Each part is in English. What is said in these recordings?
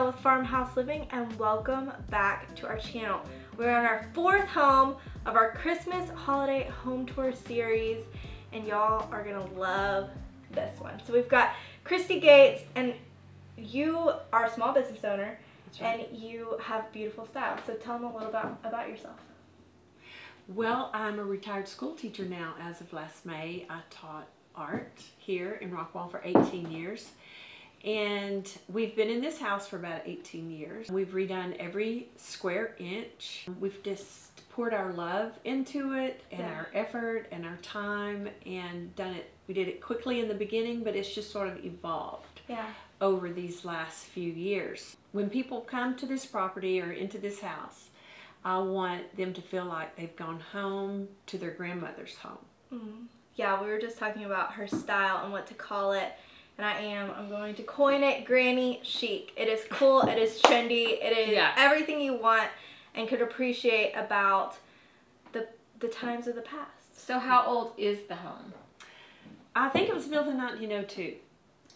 with Farmhouse Living, and welcome back to our channel. We're on our 4th home of our Christmas holiday home tour series, and y'all are gonna love this one. So we've got Christy Gates, and you are a small business owner. That's right. And you have beautiful style. So tell them a little about yourself. Well, I'm a retired school teacher now as of last May. I taught art here in Rockwall for 18 years. And we've been in this house for about 18 years. We've redone every square inch. We've just poured our love into it and our effort and our time and done it. We did it quickly in the beginning, but it's just sort of evolved over these last few years. When people come to this property or into this house, I want them to feel like they've gone home to their grandmother's home. Mm-hmm. Yeah, we were just talking about her style and what to call it. And I'm going to coin it granny chic. It is cool, it is trendy, it is everything you want and could appreciate about the times of the past. So how old is the home? I think it was built in 1902.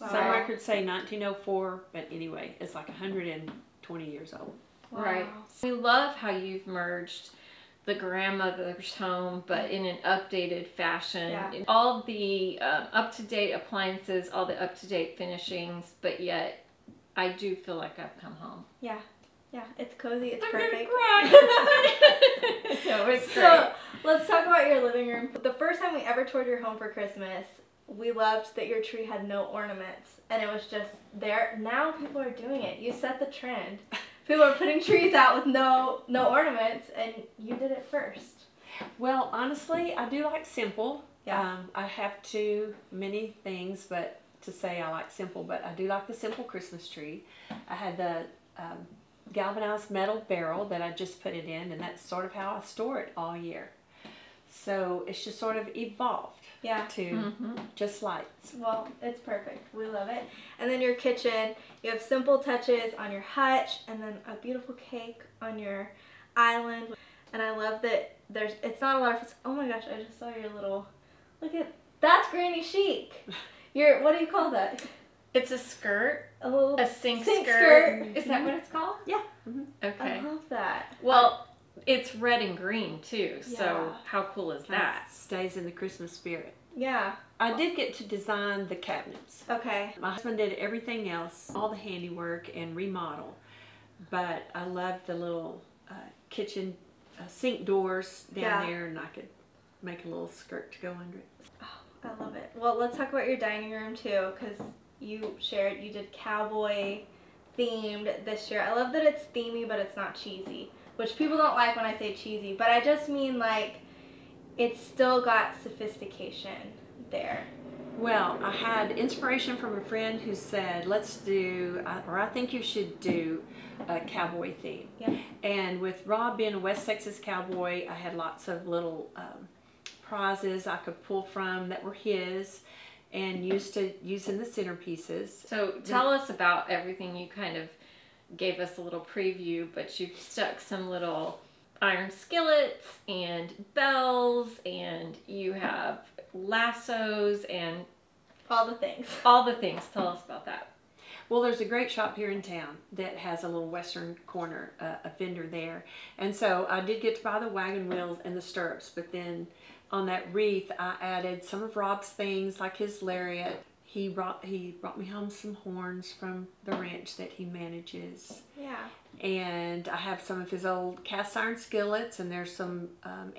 Wow. Some records say 1904, but anyway, it's like 120 years old. Wow. Right. We love how you've merged the grandmother's home, but in an updated fashion. Yeah. All the up-to-date appliances, all the up-to-date finishings, but yet I do feel like I've come home. Yeah. Yeah, it's cozy, it's perfect. No, it's so, great. Let's talk about your living room. The first time we ever toured your home for Christmas, we loved that your tree had no ornaments, and it was just there. Now people are doing it. You set the trend. People are putting trees out with no ornaments, and you did it first. Well, honestly, I do like simple. Yeah. I have too many things but to say I like simple, but I do like the simple Christmas tree. I had the galvanized metal barrel that I just put it in, and that's sort of how I store it all year. So it's just sort of evolved to just lights. Well, it's perfect. We love it. And then your kitchen, you have simple touches on your hutch, and then a beautiful cake on your island. And I love that it's not a lot of, oh my gosh, I just saw your little, that's granny chic. What do you call that? It's a skirt. A sink skirt. Is that what it's called? Yeah. Okay. I love that. Well, it's red and green too, so how cool is that? Stays in the Christmas spirit. Yeah. I did get to design the cabinets. Okay. My husband did everything else, all the handiwork and remodel, but I loved the little kitchen sink doors down there, and I could make a little skirt to go under it. Oh, I love it. Well, let's talk about your dining room too, because you did cowboy themed this year. I love that it's themey, but it's not cheesy, which people don't like when I say cheesy, but I just mean like it's still got sophistication there. Well, I had inspiration from a friend who said, let's do, or I think you should do a cowboy theme. Yeah. And with Rob being a West Texas cowboy, I had lots of little prizes I could pull from that were his and use in the centerpieces. So tell us about everything. You kind of gave us a little preview, but you stuck some little iron skillets and bells, and you have lassos and all the things. All the things. Tell us about that. Well, there's a great shop here in town that has a little western corner, a vendor there. And so I did get to buy the wagon wheels and the stirrups, but then on that wreath I added some of Rob's things, like his lariat. He brought me home some horns from the ranch that he manages. Yeah. And I have some of his old cast iron skillets, and there's some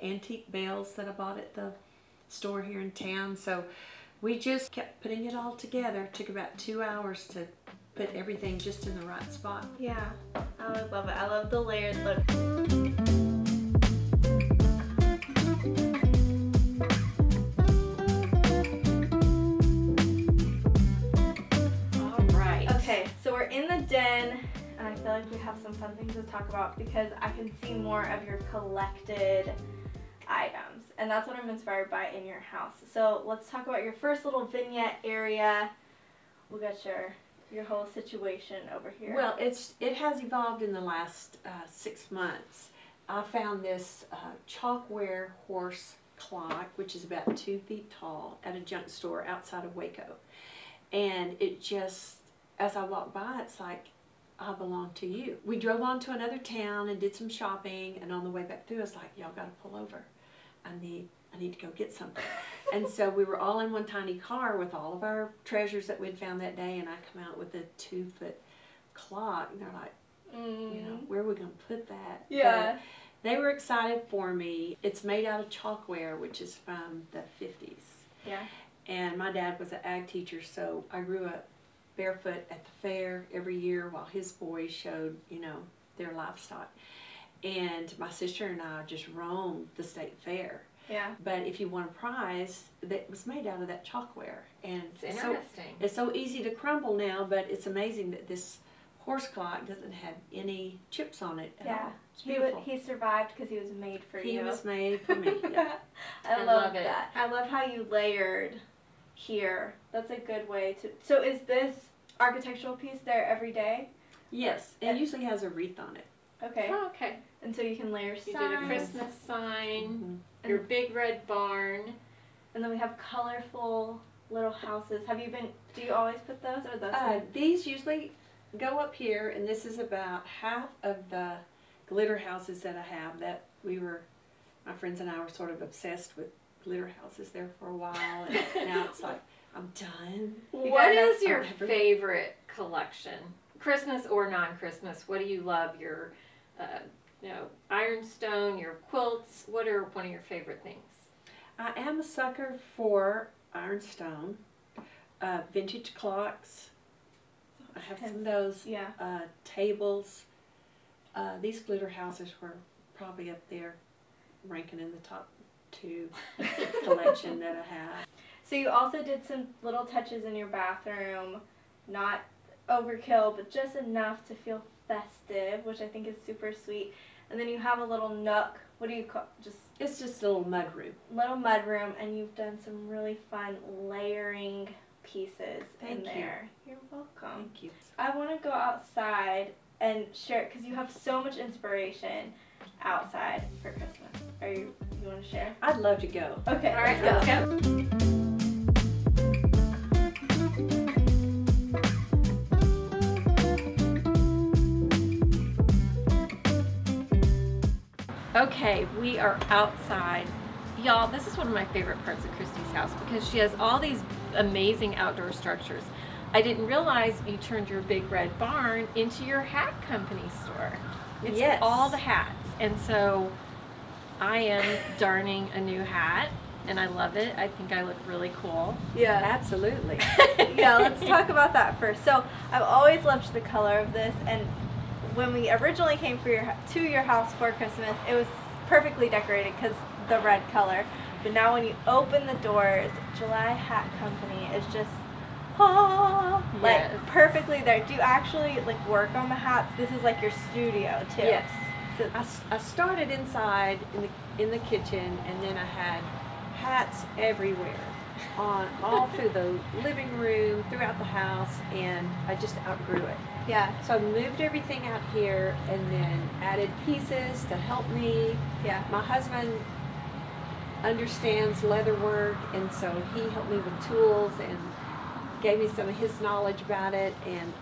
antique bales that I bought at the store here in town. So we just kept putting it all together. It took about 2 hours to put everything just in the right spot. Yeah, I would love it. I love the layered look. We're in the den, and I feel like we have some fun things to talk about because I can see more of your collected items, and that's what I'm inspired by in your house. So let's talk about your first little vignette area. We got your whole situation over here. Well, it has evolved in the last 6 months. I found this chalkware horse clock, which is about 2 feet tall, at a junk store outside of Waco, and it just, as I walk by, it's like I belong to you. We drove on to another town and did some shopping, and on the way back through, I was like, y'all got to pull over. I need to go get something. And so we were all in one tiny car with all of our treasures that we'd found that day, and I come out with a 2-foot clock, and they're like, you know, where are we going to put that? Yeah. But they were excited for me. It's made out of chalkware, which is from the 50s. Yeah. And my dad was an ag teacher, so I grew up barefoot at the fair every year while his boys showed, you know, their livestock. And my sister and I just roamed the state fair. Yeah. But if you want a prize, that was made out of that chalkware. And It's interesting. it's so easy to crumble now, but it's amazing that this horse clock doesn't have any chips on it at all. It's beautiful. He survived because he was made for you. He was made for me. Yeah. I I love love it. that. I love how you layered here. That's a good way to. So is this architectural piece there every day? Yes, it usually has a wreath on it. Okay. Oh, okay. And so you can layer signs. You did a Christmas sign, Mm-hmm. your big red barn. And then we have colorful little houses. Do you always put those or those? These usually go up here, and this is about half of the glitter houses that I have. That my friends and I were sort of obsessed with glitter houses there for a while, and now it's like, I'm done. What is your everything. favorite collection? Christmas or non-Christmas? What do you love? Your, ironstone, your quilts. What are one of your favorite things? I am a sucker for ironstone, vintage clocks. I have some of those. Yeah. Tables. These glitter houses were probably up there, ranking in the top 2 collection that I have. So you also did some little touches in your bathroom, not overkill, but just enough to feel festive, which I think is super sweet. And then you have a little nook. What do you call? It's just a little mud room. Little mud room, and you've done some really fun layering pieces in there. You're welcome. Thank you. I want to go outside and share, because you have so much inspiration outside for Christmas. You want to share? I'd love to go. Okay, All right, let's let's go. Okay, we are outside. Y'all, this is one of my favorite parts of Christy's house because she has all these amazing outdoor structures. I didn't realize you turned your big red barn into your hat company store. It's Yes. all the hats. And so I am darning a new hat and I love it. I think I look really cool. Yeah. Absolutely. Yeah, let's talk about that first. So I've always loved the color of this, and when we originally came to your house for Christmas, it was perfectly decorated because the red color. But now when you open the doors, July Hat Company is just like perfectly there. Do you actually like work on the hats? This is like your studio too. Yes. So, I started inside in the kitchen, and then I had hats everywhere, all through the living room, throughout the house, and I just outgrew it. yeah. So I moved everything out here and then added pieces to help me. Yeah. My husband understands leather work, and so he helped me with tools and gave me some of his knowledge about it. And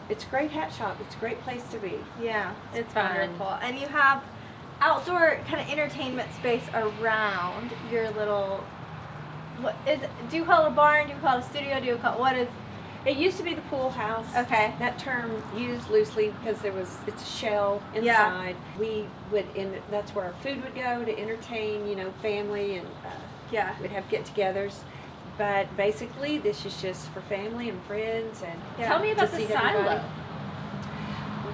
it's a great hat shop. It's a great place to be. Yeah, it's fun. wonderful. And you have outdoor kind of entertainment space around your little, do you call it a barn? Do you call it a studio? What is? It used to be the pool house. Okay. That term used loosely because it's a shell inside. We would, that's where our food would go to entertain, family, and Yeah. we'd have get-togethers. But basically, this is just for family and friends. And Yeah. Tell me about to the see everybody. silo.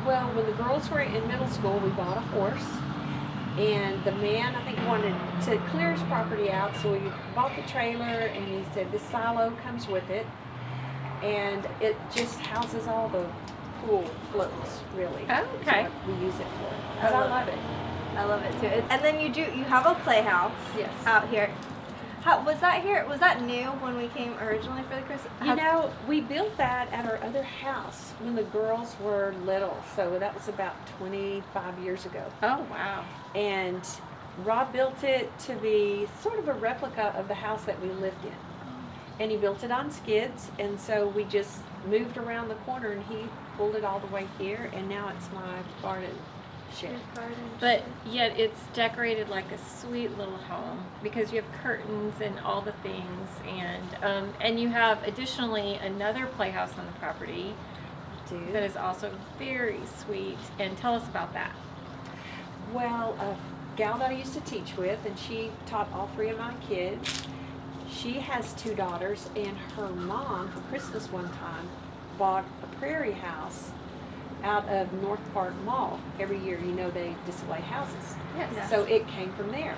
Well, when the girls were in middle school, we bought a horse. And the man, I think, wanted to clear his property out, so we bought the trailer, and he said this silo comes with it. And it just houses all the pool floats, really. Oh, okay. That's what we use it for. 'Cause I love it. I love it too. And then you have a playhouse Yes. out here. Was that new when we came originally for the Christmas? We built that at our other house when the girls were little. So that was about 25 years ago. Oh, wow. And Rob built it to be sort of a replica of the house that we lived in. And he built it on skids, and so we just moved around the corner, and he pulled it all the way here, and now it's my garden shed. But yet it's decorated like a sweet little home because you have curtains and all the things, and you have additionally another playhouse on the property that is also very sweet. And tell us about that. Well, a gal that I used to teach with, and she taught all 3 of my kids. She has 2 daughters, and her mom for Christmas one time bought a prairie house out of North Park Mall. Every year, you know, they display houses. Yes. So it came from there.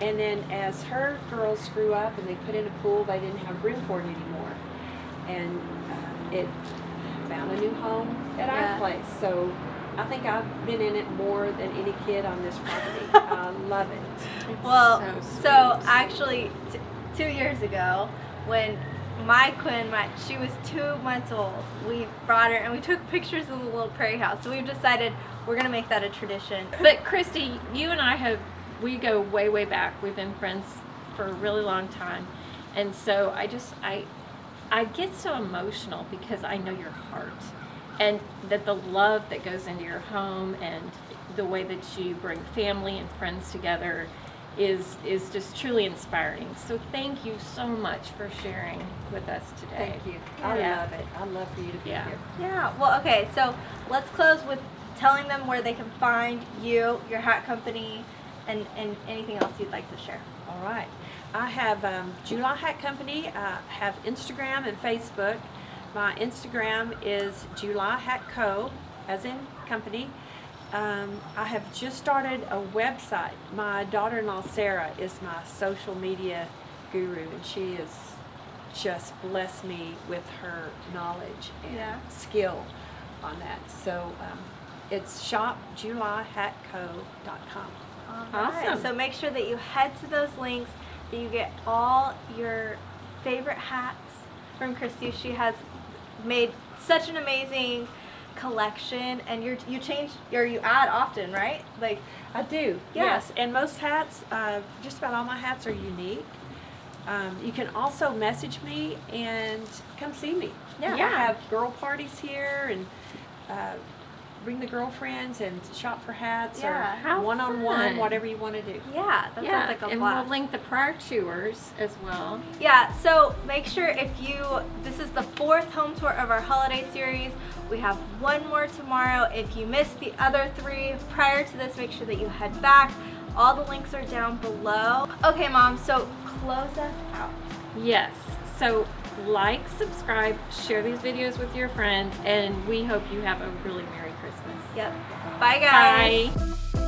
And then as her girls grew up and they put in a pool, they didn't have room for it anymore. And it found a new home at our place. So I think I've been in it more than any kid on this property. I love it. It's Well, so so sweet. actually 2 years ago, when my Quinn, she was 2 months old, we brought her and we took pictures of the little prairie house. So we've decided we're gonna make that a tradition. But Christy, you and I we go way, way back. We've been friends for a really long time. And so I get so emotional because I know your heart and that the love that goes into your home and the way that you bring family and friends together is just truly inspiring. So thank you so much for sharing with us today. Thank you. I Yeah. love it. I love for you to be Yeah. here. Yeah, well, okay, so let's close with telling them where they can find you, your hat company, and anything else you'd like to share. All right. I have July Hat Company. I have Instagram and Facebook. My Instagram is July Hat Co, as in company. I have just started a website. My daughter-in-law Sarah is my social media guru, and she has just blessed me with her knowledge and skill on that. So it's shopjulyhatco.com. Awesome. So make sure that you head to those links, that you get all your favorite hats from Christy. She has made such an amazing collection, and you add often, right? Like, I do, Yeah. yes. And most hats, just about all my hats are unique. You can also message me and come see me. Yeah. I have girl parties here, and bring the girlfriends and shop for hats, Yeah. or How one-on-one, fun. whatever you want to do. yeah, that sounds like a and blast. we'll link the prior tours as well. Yeah, so make sure this is the 4th home tour of our holiday series. We have one more tomorrow. If you missed the other 3 prior to this, make sure that you head back. All the links are down below. Okay, Mom, so close us out. Yes, so like, subscribe, share these videos with your friends, and we hope you have a really Merry Christmas. Yep. Bye, guys. Bye.